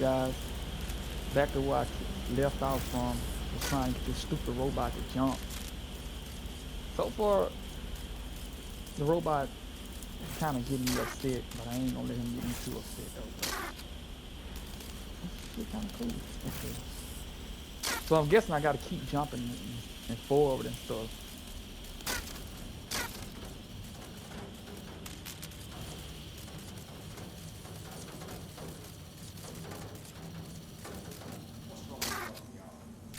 Guys, back to where I left off from, was trying to get this stupid robot to jump. So far, the robot kind of getting me upset, but I ain't gonna let him get me too upset though. This shit kind of cool. Okay. So I'm guessing I gotta keep jumping and forward and stuff. What's wrong with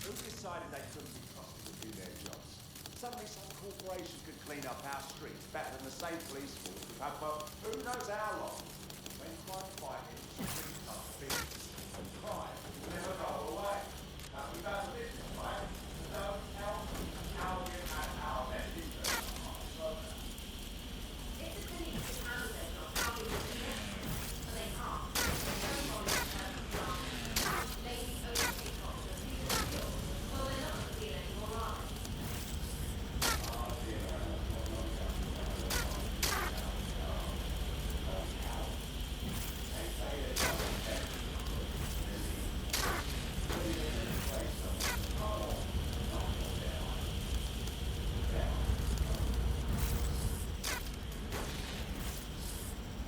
Who decided they couldn't be trusted to do their jobs? Suddenly some corporation could clean up our streets better than the same police force we've had for who knows how long. When crime fighting streets up business, and crime will never go away. Now we've had a business, right? No help, how we had our best interest. So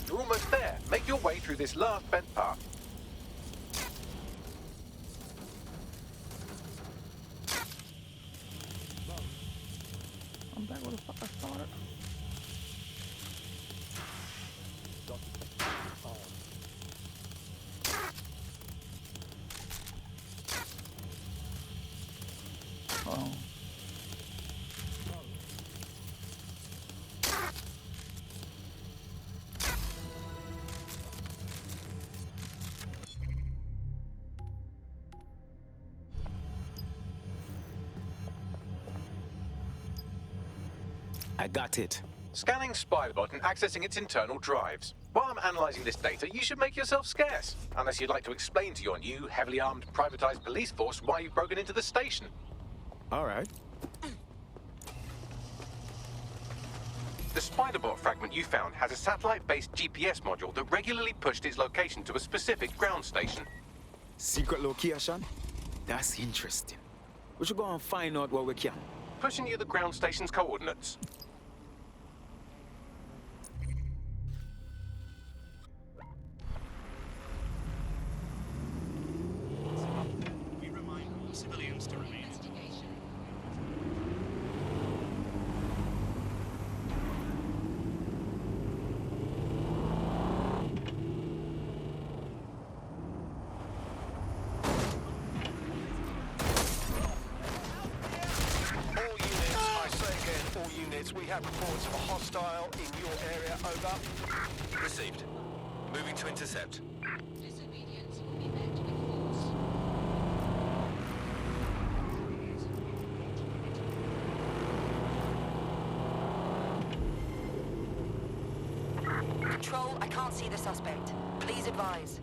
You're almost there. Make your way through this last bent path. I'm back where the fuck I started. Oh. I got it. Scanning Spiderbot and accessing its internal drives. While I'm analysing this data, you should make yourself scarce. Unless you'd like to explain to your new, heavily armed, privatised police force why you've broken into the station. All right. The Spiderbot fragment you found has a satellite-based GPS module that regularly pushed its location to a specific ground station. Secret location? That's interesting. We should go and find out what we can. Pushing you the ground station's coordinates. We remind civilians to remain. We have reports of a hostile in your area, over. Received. Moving to intercept. Disobedience will be met with force. Control, I can't see the suspect. Please advise.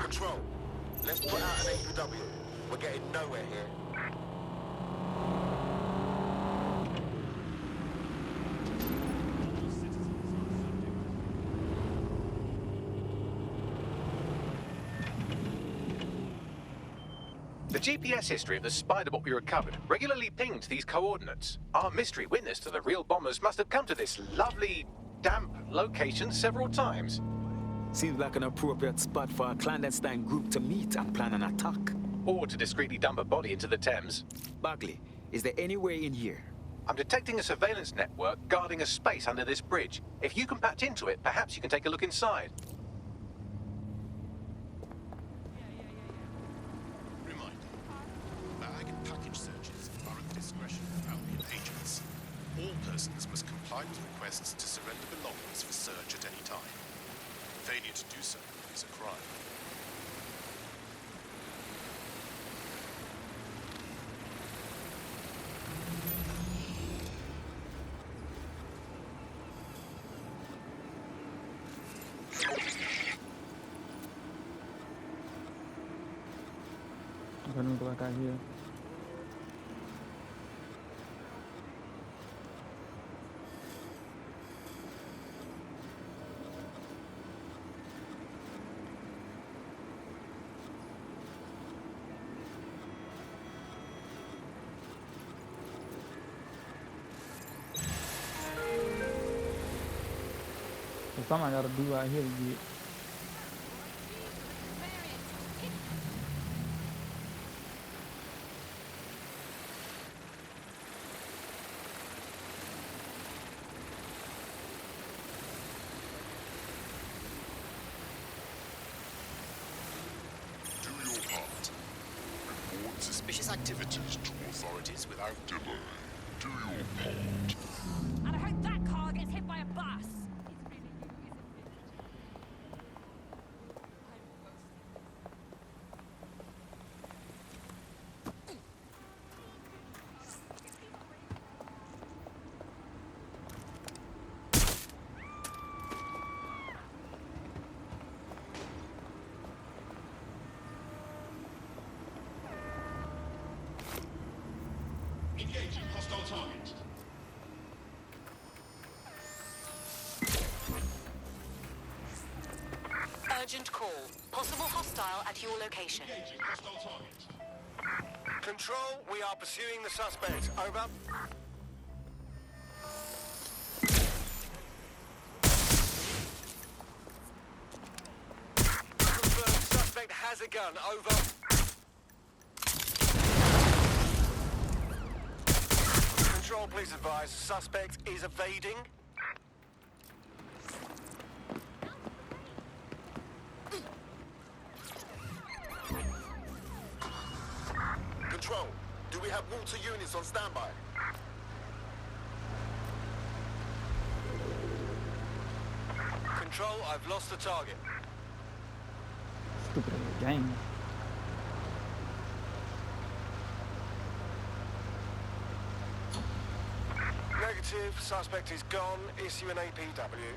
Control, let's put out an APW. We're getting nowhere here. The GPS history of the Spiderbot we recovered regularly pinged these coordinates. Our mystery witness to the real bombers must have come to this lovely, damp location several times. Seems like an appropriate spot for a clandestine group to meet and plan an attack. Or to discreetly dump a body into the Thames. Bagley, is there any way in here? I'm detecting a surveillance network guarding a space under this bridge. If you can patch into it, perhaps you can take a look inside. Reminder. Bag and package searches are at the discretion of Albion agents. All persons must comply with requests to surrender belongings for search at any time. Failure to do so is a crime. I'm gonna go back out here. Something I gotta do right here to get. Do your part. Report suspicious activities to authorities without delay. Do your part. And I hope that car gets hit by a bus. Engaging hostile target. Urgent call. Possible hostile at your location. Engaging hostile target. Control, we are pursuing the suspect. Over. Confirmed, suspect has a gun. Over. Control, please advise. Suspect is evading. Control, do we have water units on standby? Control, I've lost the target. Stupid little game. Negative, suspect is gone. Issue an APW.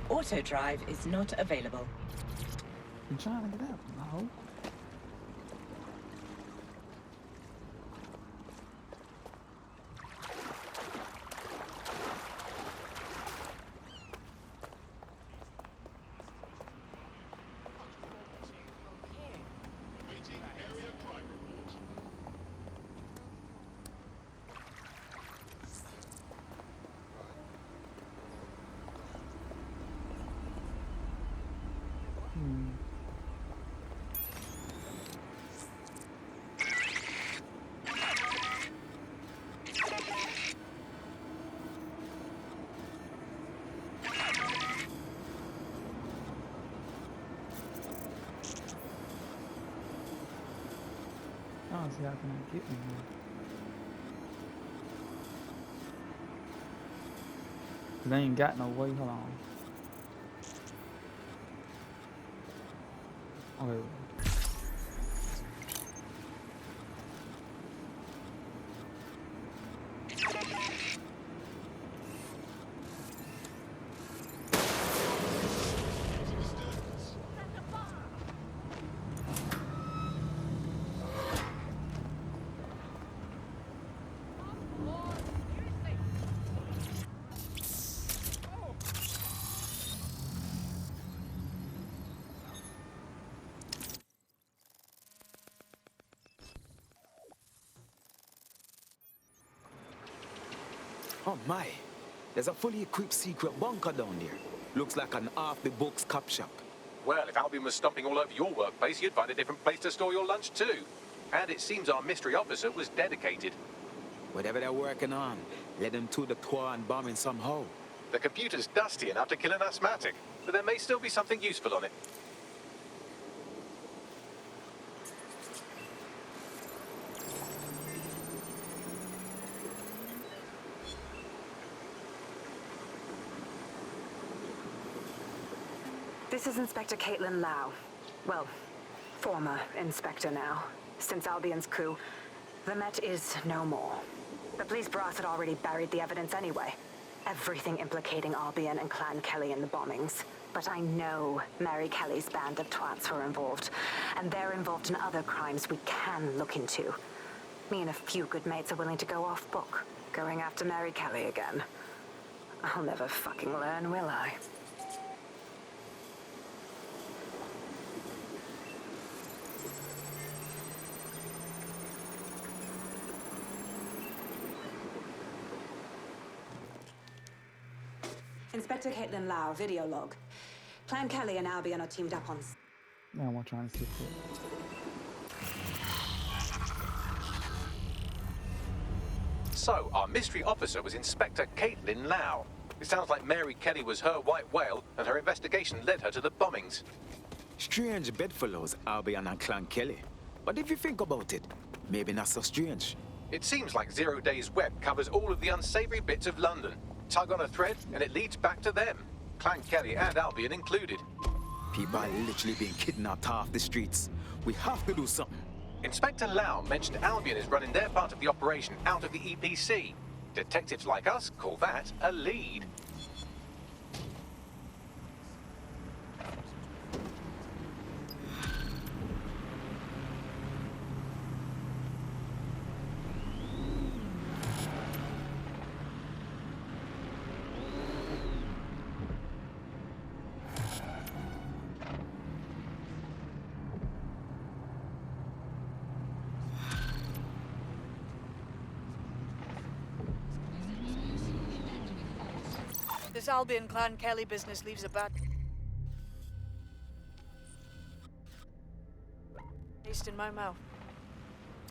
Auto drive is not available. I'm trying to get out from the hole. Waiting area crime report. I don't see how can I get in here. 'Cause I ain't got no way. Hold on. Okay. Oh my, there's a fully equipped secret bunker down there. Looks like an off-the-books cop shop. Well, if Albion was stomping all over your workplace, you'd find a different place to store your lunch too. And it seems our mystery officer was dedicated. Whatever they're working on, let them to the tour and bombing somehow. The computer's dusty enough to kill an asthmatic, but there may still be something useful on it. This is Inspector Caitlin Lau. Well, former inspector now. Since Albion's coup, the Met is no more. The police brass had already buried the evidence anyway. Everything implicating Albion and Clan Kelly in the bombings. But I know Mary Kelly's band of twats were involved. And they're involved in other crimes we can look into. Me and a few good mates are willing to go off book. Going after Mary Kelly again. I'll never fucking learn, will I? Inspector Caitlin Lau, video log. Clan Kelly and Albion are teamed up on... Yeah, I'm trying to skip it. So, our mystery officer was Inspector Caitlin Lau. It sounds like Mary Kelly was her white whale, and her investigation led her to the bombings. Strange bedfellows, Albion and Clan Kelly. But if you think about it, maybe not so strange. It seems like Zero Days Web covers all of the unsavory bits of London. Tug on a thread, and it leads back to them. Clan Kelly and Albion included. People are literally being kidnapped off the streets. We have to do something. Inspector Lau mentioned Albion is running their part of the operation out of the EPC. Detectives like us call that a lead. This Albion Clan Kelly business leaves a bad taste in my mouth.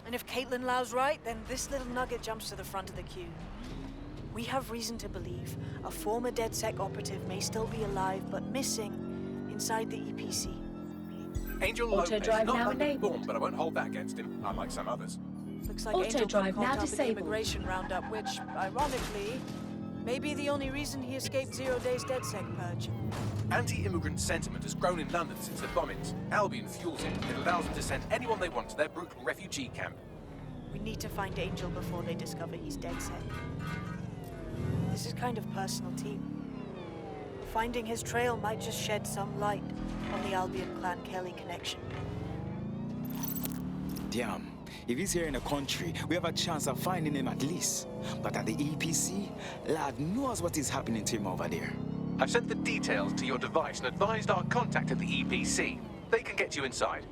And if Caitlin Lau's right, then this little nugget jumps to the front of the queue. We have reason to believe a former DedSec operative may still be alive, but missing inside the EPC. Angel Auto Lopez, drive not now under enabled. form, but I won't hold that against him, unlike some others. Looks like Auto Angel got drive caught now up in the disabled. immigration roundup, which, ironically, may be the only reason he escaped 0 Days DedSec purge. Anti-immigrant sentiment has grown in London since the bombings. Albion fuels it. It allows them to send anyone they want to their brutal refugee camp. We need to find Angel before they discover he's DedSec. This is kind of personal, team. Finding his trail might just shed some light on the Albion Clan Kelly connection. Damn. If he's here in the country, we have a chance of finding him at least. But at the EPC, lad knows what is happening to him over there. I've sent the details to your device and advised our contact at the EPC. They can get you inside.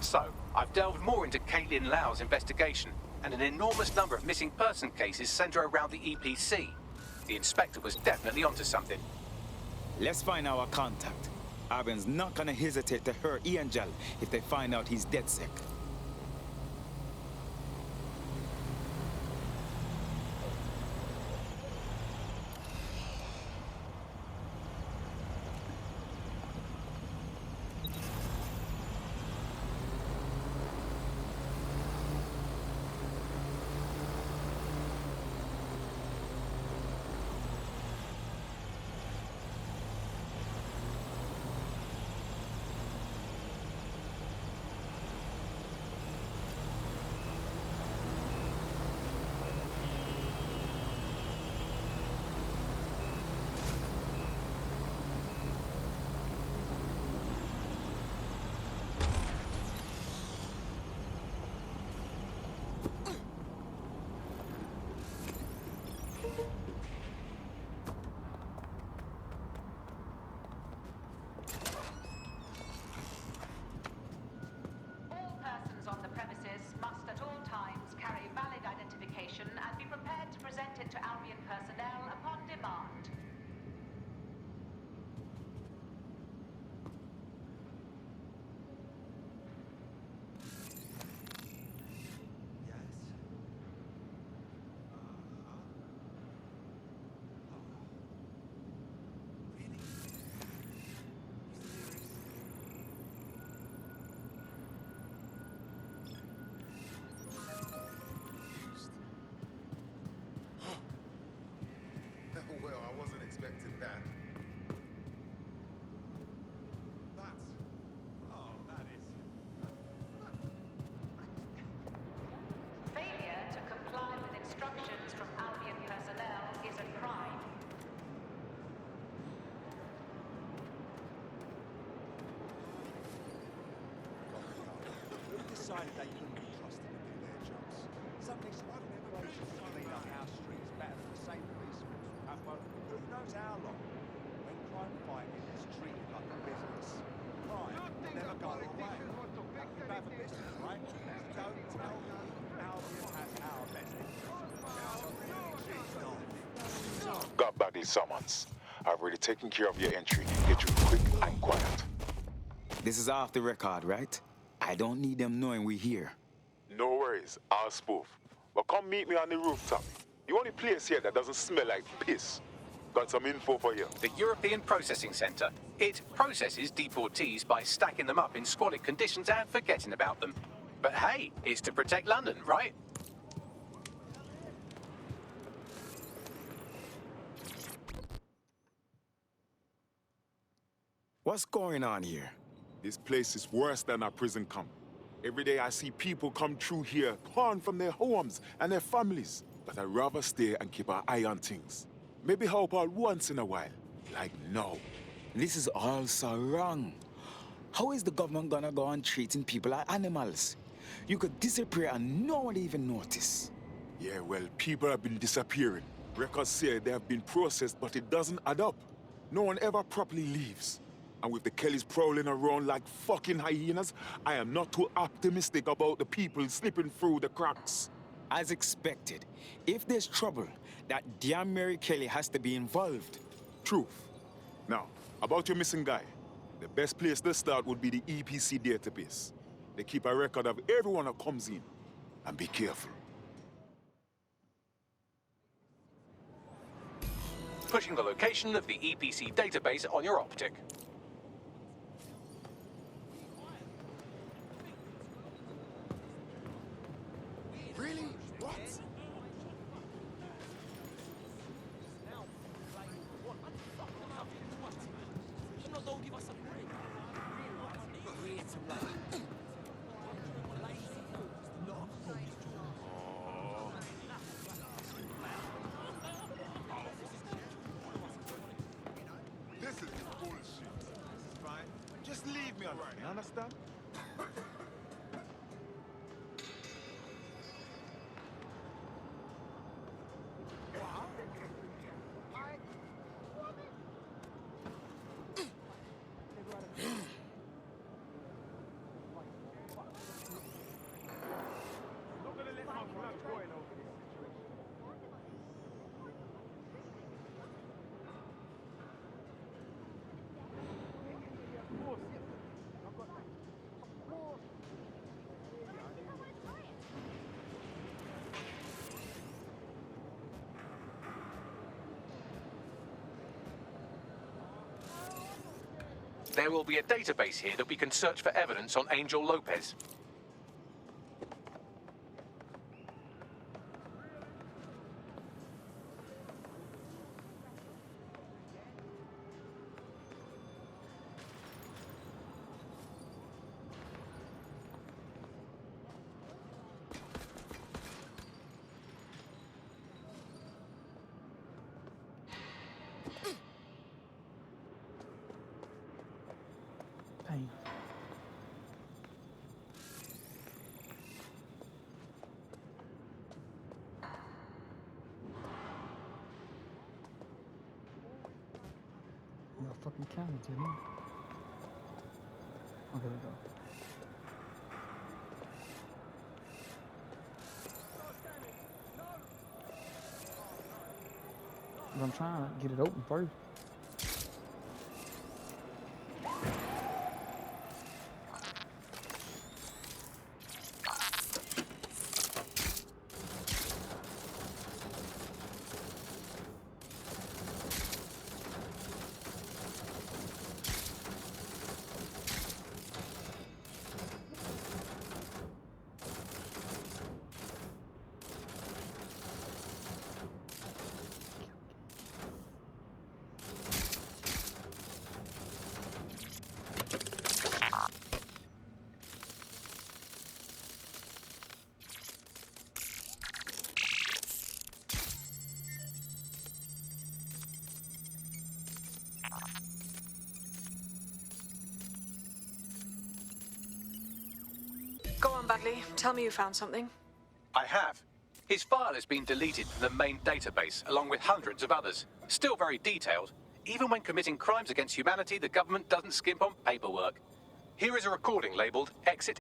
So, I've delved more into Caitlin Lau's investigation, and an enormous number of missing person cases center around the EPC. The inspector was definitely onto something. Let's find our contact. Albion's not gonna hesitate to hurt Angel if they find out he's DedSec. decided they couldn't be trusted to do their jobs. Suddenly some corporation could clean up our streets better than the same police force would have for who knows how long. When crime fighting is treated like a business, crime will never go away. That would be bad for business, right? Don't tell me Albion has our best interests. Got back these summons. I've already taken care of your entry. Get you quick and quiet. This is off the record, right? I don't need them knowing we're here. No worries, I'll spoof. But come meet me on the rooftop. The only place here that doesn't smell like piss. Got some info for you. The European Processing Centre. It processes deportees by stacking them up in squalid conditions and forgetting about them. But hey, it's to protect London, right? What's going on here? This place is worse than a prison camp. Every day I see people come through here, torn from their homes and their families. But I'd rather stay and keep an eye on things. Maybe help out once in a while. Like now. This is all so wrong. How is the government gonna go on treating people like animals? You could disappear and no one even notice. Yeah, well, people have been disappearing. Records say they have been processed, but it doesn't add up. No one ever properly leaves. And with the Kellys prowling around like fucking hyenas, I am not too optimistic about the people slipping through the cracks. As expected, if there's trouble, that damn Mary Kelly has to be involved. Truth. Now, about your missing guy, the best place to start would be the EPC database. They keep a record of everyone that comes in. And be careful. Pushing the location of the EPC database on your optic. Really? What? This is bullshit. Right? Just leave me alone, you understand? There will be a database here that we can search for evidence on Angel Lopez. Dang. We got fucking counted, didn't we? Oh, there we go. But I'm trying to get it open first. Go on, Bagley. Tell me you found something. I have. His file has been deleted from the main database, along with hundreds of others. Still very detailed. Even when committing crimes against humanity, the government doesn't skimp on paperwork. Here is a recording labeled Exit